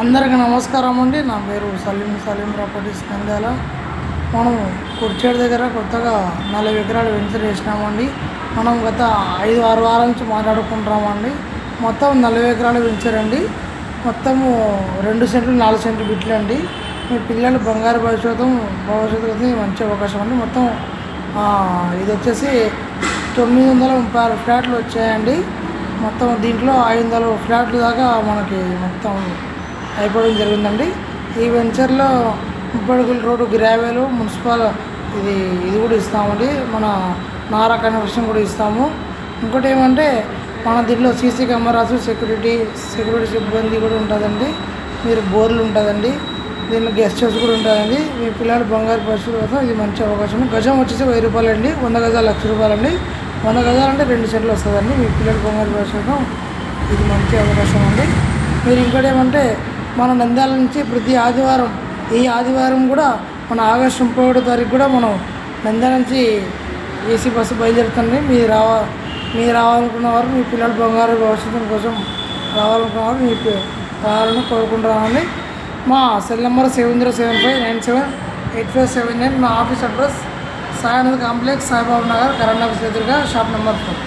అందరికీ నమస్కారం అండి. నా పేరు సలీం ప్రాపర్టీస్ నంద్యాల. మనం కుర్చేడు దగ్గర కొత్తగా 40 ఎకరాలు వెంచర్ చేసినామండి. మనం గత 5-6 వారాల నుంచి మాట్లాడుకుంటున్నామండి. మొత్తం 40 ఎకరాలు వెంచర్ అండి. మొత్తము 2 సెంట్లు 4 సెంట్లు బిట్లు అండి. మీ పిల్లలు బంగారు భవిష్యత్తు మంచి అవకాశం అండి. మొత్తం ఇది వచ్చేసి 936 ఫ్లాట్లు వచ్చాయండి. మొత్తం దీంట్లో 500 ఫ్లాట్లు దాకా మనకి మొత్తం అయిపోవడం జరిగిందండి. ఈ వెంచర్లో 30 అడుగుల రోడ్డు గ్రావెలు మున్సిపల్ ఇది కూడా ఇస్తామండి. మన నారా కన్వర్షన్ కూడా ఇస్తాము. ఇంకోటి ఏమంటే మన దీంట్లో సీసీ కెమెరాస్ సెక్యూరిటీ సిబ్బంది కూడా ఉంటుందండి. మీరు బోర్లు ఉంటుందండి. దీనిలో గెస్ట్ హౌస్ కూడా ఉంటుందండి. మీ పిల్లలు బంగారు పరిస్థితుల కోసం ఇది మంచి అవకాశం. గజం వచ్చేసి 1000 రూపాయలు అండి. 100 గజాలు 1,00,000 రూపాయలు అండి. 100 గజాలు అంటే 2 సెంట్లు వస్తుందండి. మీ పిల్లలు బంగారు పరిస్థితుల ఇది మంచి అవకాశం అండి. మీరు ఇంకోటి ఏమంటే మన నంద్యాల నుంచి ప్రతి ఆదివారం ఈ ఆదివారం కూడా మన ఆగస్టు 31 తారీఖు కూడా మనం నంద్యాల నుంచి ఏసీ బస్సు బయలుదేరుతుంది. మీరు రావాలనుకున్న వారు మీ పిల్లల బంగారు భవిష్యత్తు కోసం రావాలనుకున్న వారు మీకు రావాలని కోరుకుంటున్నామండి. మా సెల్ నెంబర్ 7075978579. మా office address Sainath complex, Saibabu Nagar, current office ఎదురుగా, షాప్ నెంబర్ 4.